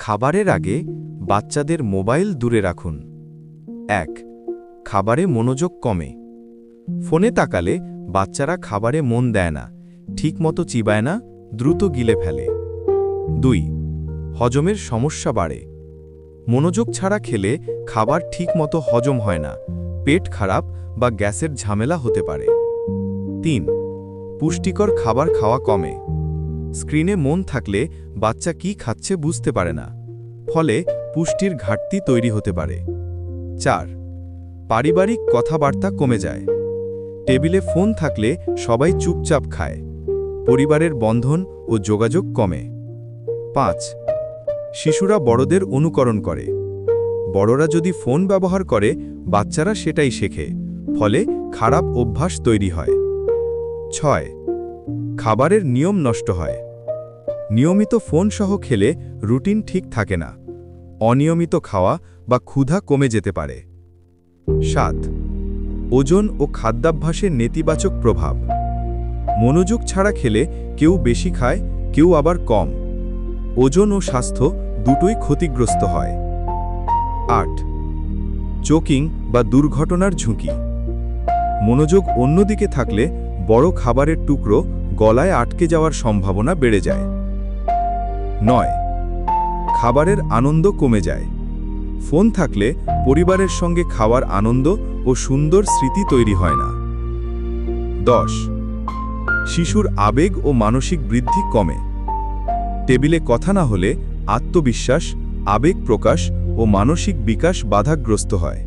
খাবারের আগে বাচ্চাদের মোবাইল দূরে রাখুন। 1. খাবারে মনোযোগ কমে। ফোনে তাকালে বাচ্চারা খাবারে মন দেয় না, ঠিকমতো চিবায় না, দ্রুত গিলে ফেলে। 2. হজমের সমস্যা বাড়ে। মনোযোগ ছাড়া খেলে খাবার ঠিকমতো হজম হয় না, পেট খারাপ বা গ্যাসের ঝামেলা হতে পারে। 3. পুষ্টিকর খাবার খাওয়া কমে। স্ক্রিনে মন থাকলে বাচ্চা কি খাচ্ছে বুঝতে পারে না, ফলে পুষ্টির ঘাটতি তৈরি হতে পারে। 4. পারিবারিক কথাবার্তা কমে যায়। টেবিলে ফোন থাকলে সবাই চুপচাপ খায়, পরিবারের বন্ধন ও যোগাযোগ কমে। 5. শিশুরা বড়দের অনুকরণ করে। বড়রা যদি ফোন ব্যবহার করে বাচ্চারা সেটাই শেখে, ফলে খারাপ অভ্যাস তৈরি হয়। 6. খাবারের নিয়ম নষ্ট হয়। নিয়মিত ফোন সহ খেলে রুটিন ঠিক থাকে না, অনিয়মিত খাওয়া বা ক্ষুধা কমে যেতে পারে। 7. ওজন ও খাদ্যাভ্যাসের নেতিবাচক প্রভাব। মনোযোগ ছাড়া খেলে কেউ বেশি খায়, কেউ আবার কম। ওজন ও স্বাস্থ্য দুটোই ক্ষতিগ্রস্ত হয়। 8. চোকিং বা দুর্ঘটনার ঝুঁকি। মনোযোগ অন্যদিকে থাকলে বড় খাবারের টুকরো গলায় আটকে যাওয়ার সম্ভাবনা বেড়ে যায়। 9. খাবারের আনন্দ কমে যায়। ফোন থাকলে পরিবারের সঙ্গে খাওয়ার আনন্দ ও সুন্দর স্মৃতি তৈরি হয় না। 10. শিশুর আবেগ ও মানসিক বৃদ্ধি কমে। টেবিলে কথা না হলে আত্মবিশ্বাস, আবেগ প্রকাশ ও মানসিক বিকাশ বাধাগ্রস্ত হয়।